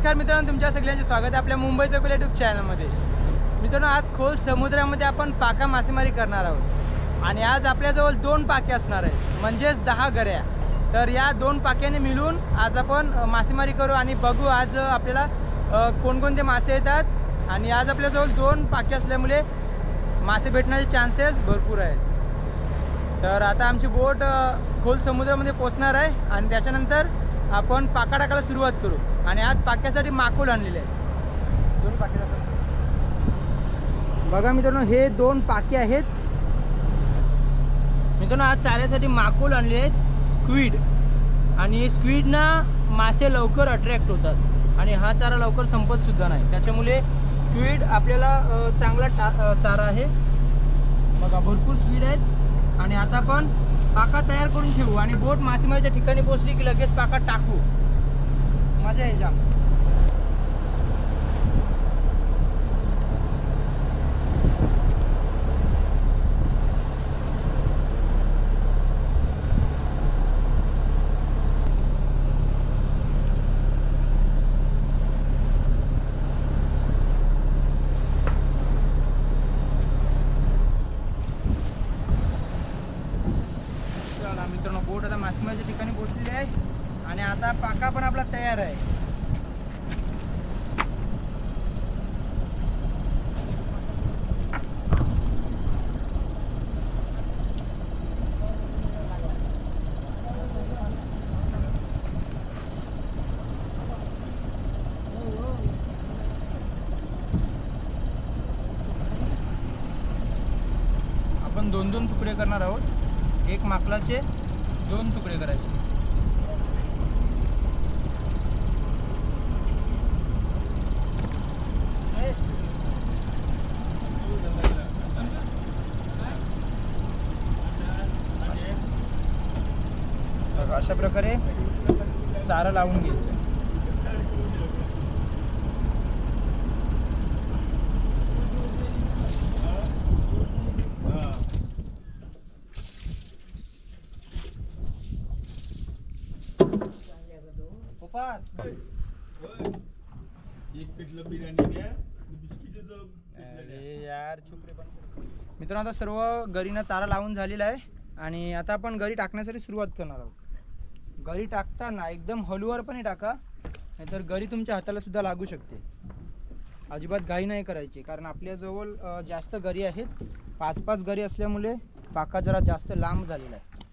नमस्कार मित्रांनो, तुमच्या सगळ्यांचे स्वागत आहे आपल्या मुंबई चौकल यूट्यूब चॅनलमध्ये। मित्रांनो, आज खोल समुद्रामध्ये आपण पाका मासेमारी करणार आहोत आणि आज आपल्याजवळ 2 पाके असणार आहेत, म्हणजेच 10 गऱ्या। तर या 2 पाक्याने मिळून आज आपण मासेमारी करू आणि बघू आज आपल्याला कोणकोणते मासे येतात। आणि आज आपल्याजवळ 2 पाके असल्यामुळे मासे भेटण्याचे चान्सेस भरपूर आहेत। तर आता आमची बोट खोल समुद्रामध्ये पोहोचणार आहे आणि त्याच्यानंतर आपण पाका टाकायला सुरुवात करू। आणि आज पाक्यासाठी माकुल आणलेले आहे, 2 पाके बघा मित्रांनो, हे 2 पाके आहेत। मित्रांनो, आज चाऱ्यासाठी माकुल आणले आहेत, स्क्विड। आणि स्क्विडना मासे लवकर अट्रॅक्ट होतात आणि हा चारा लवकर संपत सुद्धा नाही, त्याच्यामुळे स्क्विड आपल्याला चांगला चारा आहे। बघा, भरपूर स्क्विड आहेत आणि आता आपण पाका तयार करून ठेवू आणि बोट मासेमारीच्या ठिकाणी पोहोचली की लगेच पाका टाकू। मजा आहे जाम। चला मित्रांनो, बोट आता मासेमारीच्या ठिकाणी पोहोचलेली आहे आणि आता पाका पण आपला तयार आहे। आपण 2-2 तुकडे करणार आहोत, एक माकलाचे 2 तुकडे करायचे। अशा प्रकारे चारा लावून घ्यायचं। यार चुप रे पण। मित्रांनो, आता सर्व गरीना चारा लावून झालेला आहे आणि आता आपण गरी टाकण्यासाठी सुरुवात करणार आहोत। गरी टाकताना एकदम हळूवारपणे टाका, नाहीतर गरी तुमच्या हाताला सुद्धा लागू शकते। अजिबात घाई नाही करायची, कारण आपल्याजवळ जास्त गरी आहेत, 5-5 गरी असल्यामुळे पाका जरा जास्त लांब झालेला आहे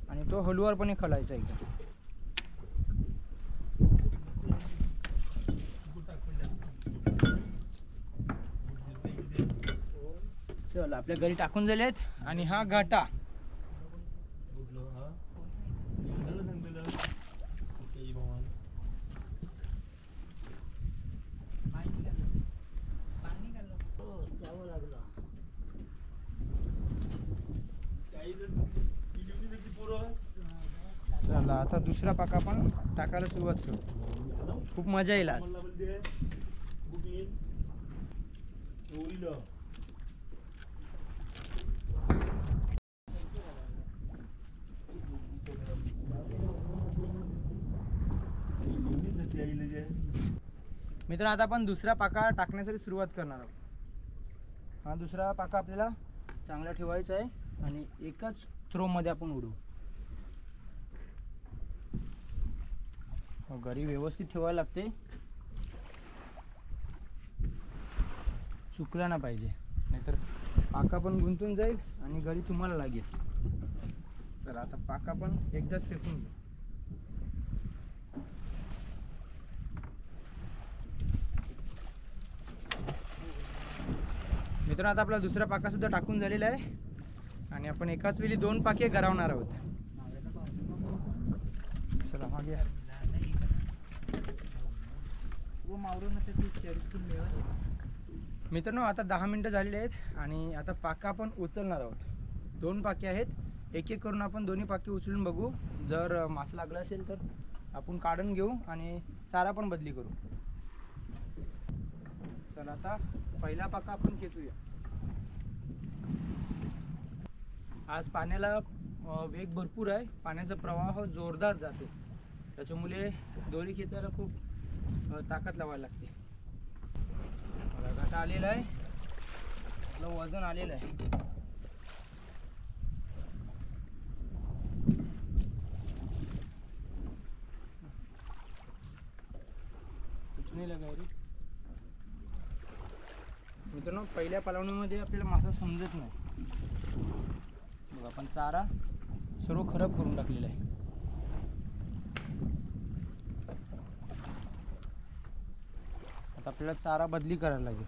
आणि तो हळूवारपणे खलायचा एकदम। चल, आपल्या गरी टाकून झाले आहेत आणि हा घाटा चला, आता दुसरा पाका पण टाकायला सुरुवात करू, खूप मजा येईल आज। मित्रांनो, आता आपण दुसरा पाका टाकण्यासाठी सुरुवात करणार आहोत। हा दुसरा पाका आपल्याला चांगला ठेवायचा आहे आणि एकच थ्रो मध्ये आपण उडू। गरी व्यवस्थित ठेवायला लागते, चुकला ना पाहिजे, नाहीतर पाका पण गुंतून जाईल आणि गरी तुम्हाला लागेल। चला, आता पाका पण एकदाच फेकून घेऊ। मित्रांनो, आता आपला दुसरा पाका सुद्धा टाकून झालेला आहे आणि आपण एकाच वेळी 2 पाके गरावणार आहोत। चला मागे। मित्रांनो, आता 10 मिनिटं झालेली आहेत आणि आता पाका आपण उचलणार आहोत। 2 पाके आहेत, एक एक करून आपण दोन्ही पाके उचलून बघू। जर मास लागला असेल तर आपण काढून घेऊ आणि चारा पण बदली करू। चला, आता पहिला पाका आपण खेचूया। आज पाण्याला वेग भरपूर आहे, पाण्याचा प्रवाह जोरदार जातो, त्याच्यामुळे दोरी खेचायला खूप ताकद लावायला लागते. बघा घाटा आलेला आहे, आपलं वजन आलेलं आहे. कुछ नाही लगा रे मित्रांनो. पहिल्या पालवणीमध्ये आपल्याला मासा समजत नाही. बघा आपण चारा सर्व खराब करून टाकलेला आहे. आता आपल्याला चारा बदली करायला लागेल.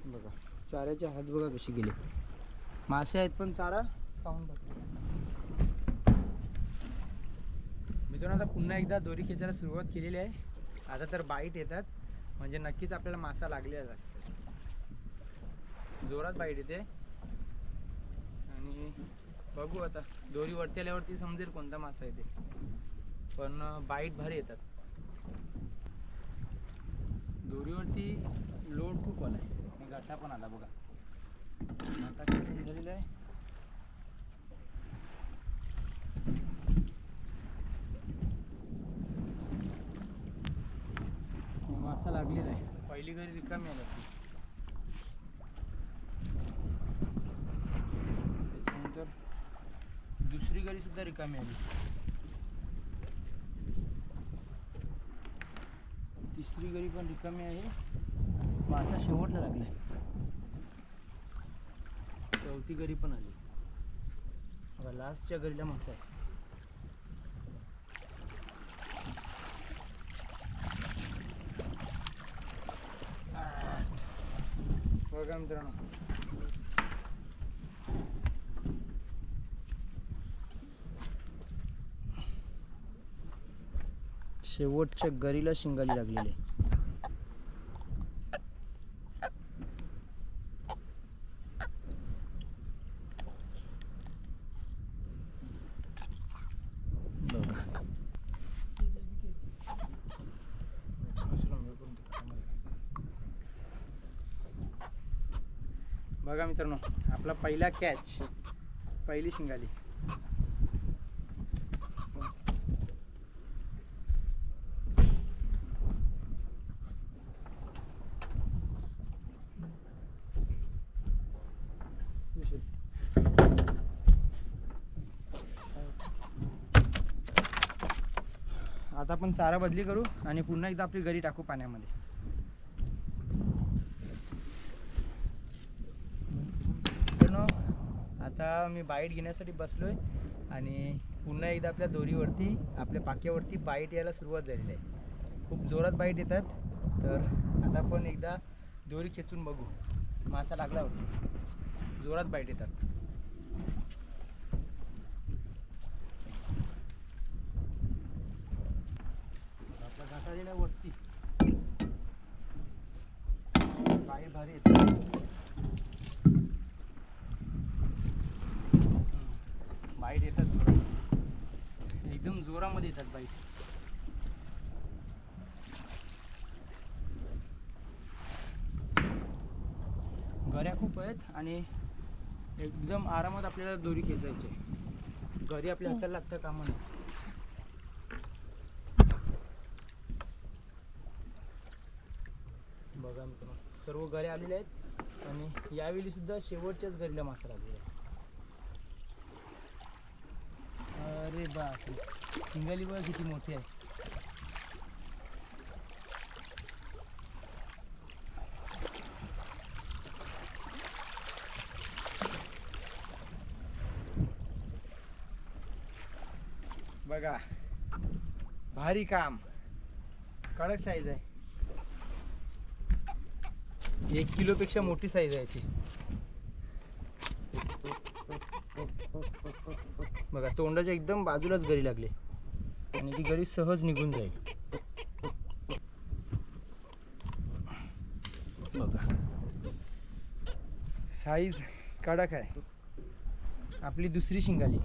बघा चाऱ्याचे हात बघा कसे गेले. मासे आहेत पण चारा खाऊन टाकले. मित्रांनो आता पुन्हा एकदा दोरी खेचायला सुरुवात केलेली आहे. आता तर बाईट येतात म्हणजे नक्कीच आपल्याला मासा लागलेला असतो. जोरात बाईट येते आणि बघू आता दोरी वरती आल्यावरती समजेल कोणता मासा आहे ते. पण बाईट भारी येतात. दोरीवरती लोड खूप आला आहे आणि गाठा पण आला बघा. गाठा किती झालेला आहे. मासा लागलेला आहे. पहिली घरी रिकामी आली. त्याच्यानंतर दुसरी घरी सुद्धा रिकामी आली. तिसरी घरी पण रिकामी आहे. मासा शेवटला लागलाय. चौथी घरी पण आली. बघा लास्टच्या घरीला मासा आहे. बघा मित्रांनो शेवटच्या गरीला शिंगाली लागलेली. बघा मित्रांनो आपला पहिला कॅच, पहिली शिंगाली. आता आपण चारा बदली करू आणि पुन्हा एकदा आपली गरी टाकू पाण्यामध्ये. आता मी बाईट घेण्यासाठी बसलोय आणि पुन्हा एकदा आपल्या दोरीवरती आपल्या पाक्यावरती बाईट यायला सुरुवात झालेली आहे. खूप जोरात बाईट येतात. तर आता आपण एकदा दोरी खेचून बघू. मासा लागल्यावर जोरात बाईट येतात. आपला घाटा आलेला वरती बाईट भारी येते. बाईट येतात जोरात, एकदम जोरामध्ये येतात बाईट. गऱ्या खूप आहेत आणि एकदम आरामात आपल्याला दोरी खेचायची. गरी आपल्या हाताला लागतं कामा नाही. बघा मित्रांनो सर्व गऱ्या आलेल्या आहेत आणि यावेळी सुद्धा शेवटच्याच गरीला मासा लागलेला आहे. अरे बापरे शिंगाली बघा किती मोठी आहे. बघा भारी काम, कडक साईज आहे. 1 किलोपेक्षा मोठी साईज आहे याची. बघा तोंडाच्या एकदम बाजूलाच गरी लागली आणि ती गरी सहज निघून जाईल. बघा साईज कडक आहे. आपली दुसरी शिंगाली.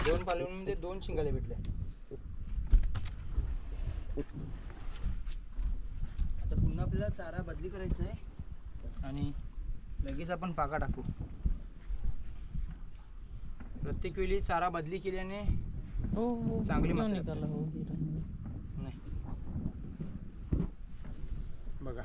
2 पालवणीमध्ये 2 शिंगाले भेटल्या. आता पुन्हा आपल्याला चारा बदली करायचा आहे आणि लगेच आपण पाका टाकू. प्रत्येक वेळी चारा बदली केल्याने हो चांगली मासे निघाला हो नाही बघा.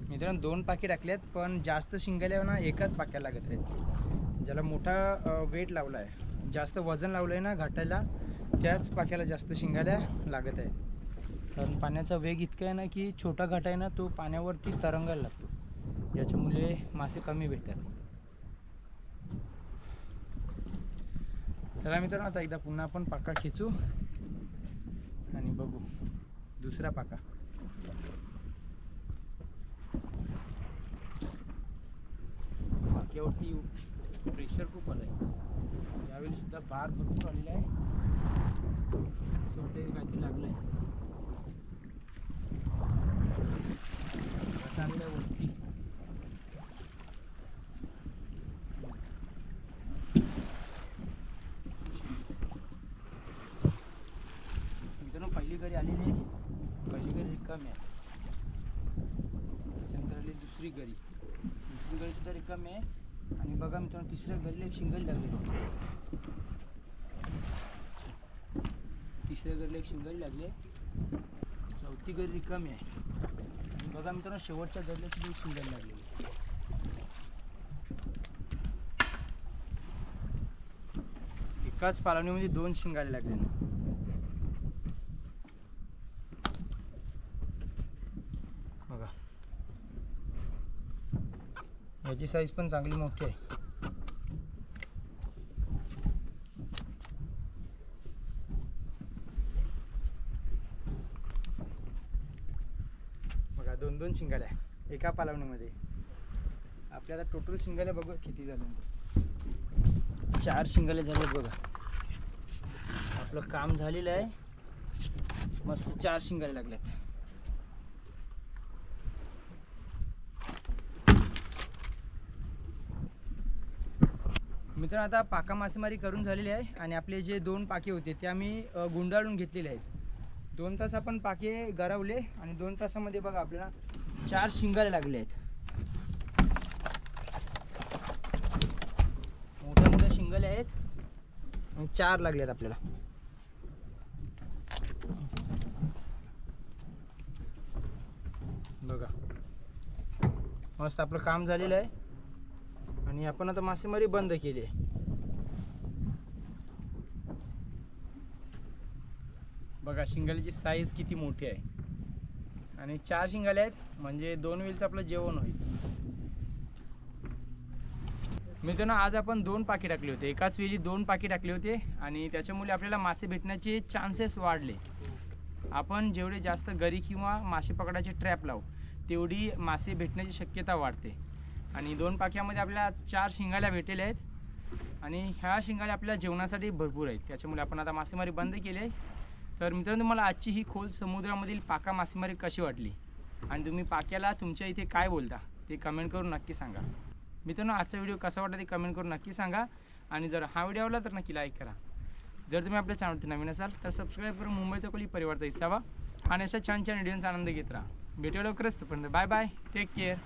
मित्रांनो 2 पाकी टाकल्यात, पण जास्त शिंगाल्या ना एकाच पाक्याला लागत आहेत. ज्याला मोठा वेट लावला आहे, जास्त वजन लावलं आहे ना घाटायला, त्याच पाक्याला जास्त शिंगाल्या लागत आहेत. कारण पाण्याचा वेग इतका आहे ना की छोटा घाट आहे ना तो पाण्यावरती तरंगायला लागतो, ज्याच्यामुळे मासे कमी भेटतात. चला मित्रांनो, आता एकदा पुन्हा आपण पाका खेचू आणि बघू दुसरा पाका. पाक्यावरती प्रेशर खूप आलं आहे. यावेळी सुद्धा बार भरपूर आलेला आहे. असं वाटतं काहीतरी लागलं आहे. वरती मित्रांनो पहिली गरी आलेली आहे. पहिली गरी रिकामी आहे. त्याच्यानंतर आली दुसरी गरी सुद्धा रिकामी आहे. आणि बघा मित्रांनो तिसऱ्या गरीला एक शिंगल लागली. तिसऱ्या गरीला एक शिंगल लागली आहे. चौथी गरी रिकामी आहे. आणि बघा मित्रांनो शेवटच्या गरीला सुद्धा एक शिंगल लागलेली आहे. एकाच पालवणीमध्ये 2 शिंगाले लागले. बघा याची साईज पण चांगली मोठी आहे. बघा 2-2 शिंगाल्या एका पालवणीमध्ये. आपल्या आता टोटल शिंगाल्या बघू किती झाल्या. 4 शिंगाल्या झाल्यात बघा. आपलं काम झालेलं आहे. मस्त 4 शिंगाल्या लागल्यात. मित्रांनो आता पाका मासेमारी करून झालेली आहे आणि आपले जे 2 पाके होते ते आम्ही गुंडाळून घेतलेले आहेत. 2 तास आपण पाके गरवले आणि 2 तासामध्ये बघा आपल्याला 4 शिंगाले लागले आहेत. मोठ्या मोठ्या शिंगाले आहेत आणि 4 लागले आहेत आपल्याला. बघा मस्त आपलं काम झालेलं आहे आणि आपण आता मासेमारी बंद केली आहे. बघा शिंगालीची साईज किती मोठी आहे आणि 4 शिंगाले आहेत म्हणजे 2 वेळचं आपलं जेवण होईल. मित्रांनो आज आपण 2 पाकी टाकले होते. एकाच वेळी 2 पाकी टाकले होते आणि त्याच्यामुळे आपल्याला मासे भेटण्याचे चान्सेस वाढले. आपण जेवढे जास्त गरी किंवा मासे पकडायचे ट्रॅप लावू तेवढी मासे भेटण्याची शक्यता वाढते. आणि 2 पाक्यामध्ये आपल्याला 4 शिंगाल्या भेटलेल्या आहेत आणि ह्या शिंगाल्या आपल्याला जेवणासाठी भरपूर आहेत. त्याच्यामुळे आपण आता मासेमारी बंद केली आहे. तर मित्रांनो तुम्हाला आजची ही खोल समुद्रामधील पाका मासेमारी कशी वाटली आणि तुम्ही पाक्याला तुमच्या इथे काय बोलता ते कमेंट करून नक्की सांगा. मित्रांनो आजचा व्हिडिओ कसा वाटला ते कमेंट करून नक्की सांगा आणि जर हा व्हिडिओ आवडला तर नक्की लाईक करा. जर तुम्ही आपल्या चॅनलवरती नवीन असाल तर सबस्क्राईब करून मुंबईचा कोली परिवारचा हिस्सा व्हा आणि अशा छान छान व्हिडिओचा आनंद घेत राहा. भेटूया लवकरच. तोपर्यंत बाय बाय. Take care.